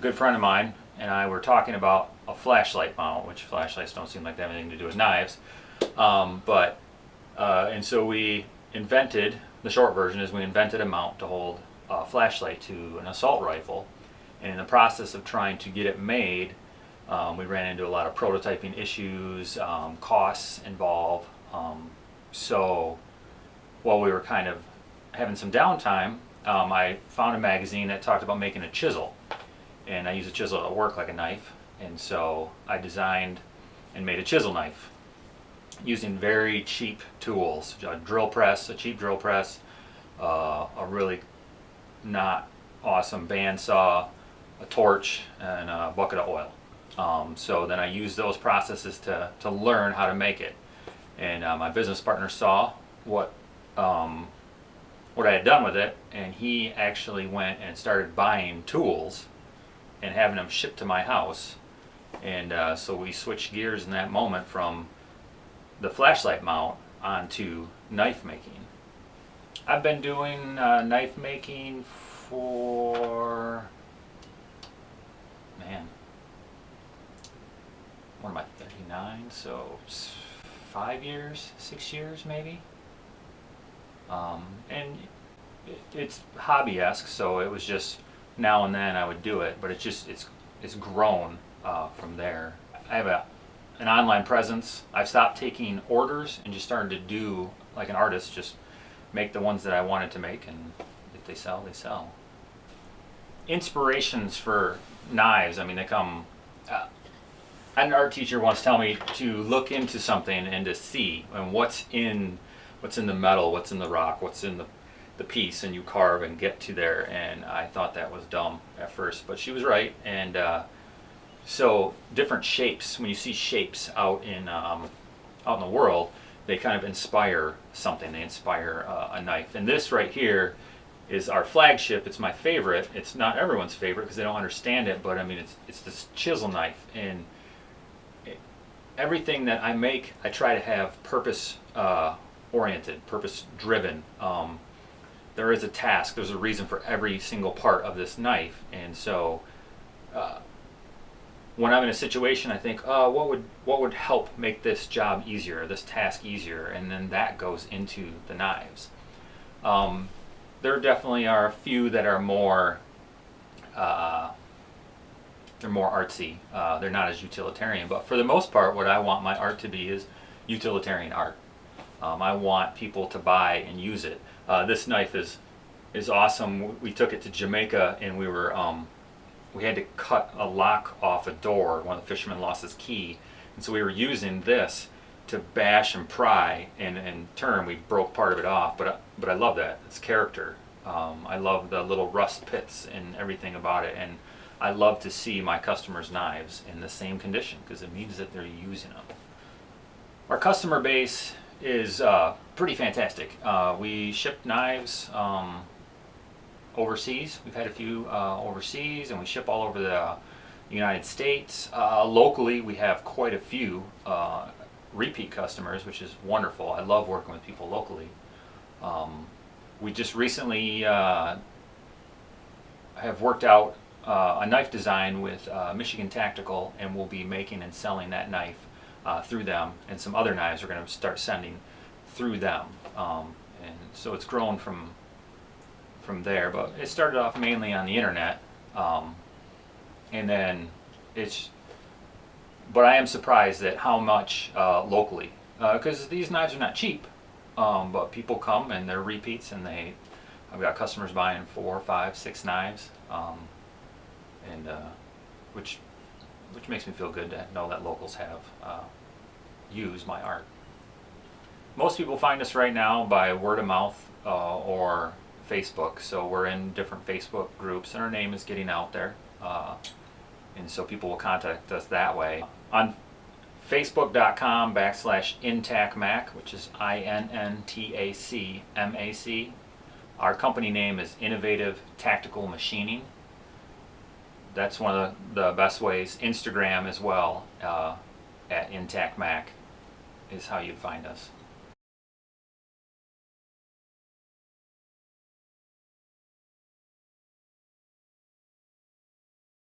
good friend of mine and I were talking about a flashlight mount, which flashlights don't seem like they have anything to do with knives. And so we invented, the short version is we invented a mount to hold a flashlight to an assault rifle. And in the process of trying to get it made, we ran into a lot of prototyping issues, costs involved. So while we were kind of having some downtime, I found a magazine that talked about making a chisel. And I use a chisel at work like a knife. And so I designed and made a chisel knife using very cheap tools, a drill press, a cheap drill press, a really not awesome bandsaw, a torch, and a bucket of oil. So then I used those processes to learn how to make it. And my business partner saw what I had done with it, and he actually went and started buying tools and having them shipped to my house. And so we switched gears in that moment from the flashlight mount onto knife making. I've been doing knife making for, what am I, 39? So 5 years, 6 years maybe. And it's hobby-esque, so it was just now and then I would do it, but it's grown from there. I have an online presence. I've stopped taking orders and just started to do like an artist, just make the ones that I wanted to make, and if they sell, they sell. Inspirations for knives, I mean, they come. An art teacher once told me to look into something and to see and what's in the metal, what's in the rock, what's in the piece, and you carve and get to there. And I thought that was dumb at first, but she was right. And so different shapes, when you see shapes out in the world, they kind of inspire something. They inspire a knife. And this right here is our flagship. It's my favorite. It's not everyone's favorite because they don't understand it, but I mean, it's this chisel knife. And everything that I make, I try to have purpose oriented, purpose driven. There is a task, there's a reason for every single part of this knife. And so when I'm in a situation, I think, what would help make this job easier, this task easier, and then that goes into the knives. There definitely are a few that are more they're more artsy. They're not as utilitarian, but for the most part, what I want my art to be is utilitarian art. I want people to buy and use it. This knife is awesome. We took it to Jamaica, and we had to cut a lock off a door. One of the fishermen lost his key, and so we were using this to bash and pry. And in turn, we broke part of it off. But I love that. It's character. I love the little rust pits and everything about it, and I love to see my customers' knives in the same condition because it means that they're using them. Our customer base is pretty fantastic. We ship knives overseas. We've had a few overseas, and we ship all over the United States. Locally, we have quite a few repeat customers, which is wonderful. I love working with people locally. We just recently have worked out a knife design with Michigan Tactical, and we'll be making and selling that knife through them, and some other knives we're going to start sending through them. And so it's grown from there, but it started off mainly on the internet, and then but I am surprised at how much locally, because these knives are not cheap, but people come and they're repeats, and I've got customers buying 4, 5, 6 knives, and which makes me feel good to know that locals have used my art. Most people find us right now by word of mouth or Facebook, so we're in different Facebook groups, and our name is getting out there, and so people will contact us that way. On Facebook.com/IntacMac, which is INNTACMAC. Our company name is Innovative Tactical Machining. That's one of the best ways. Instagram as well, at IntacMac is how you'd find us.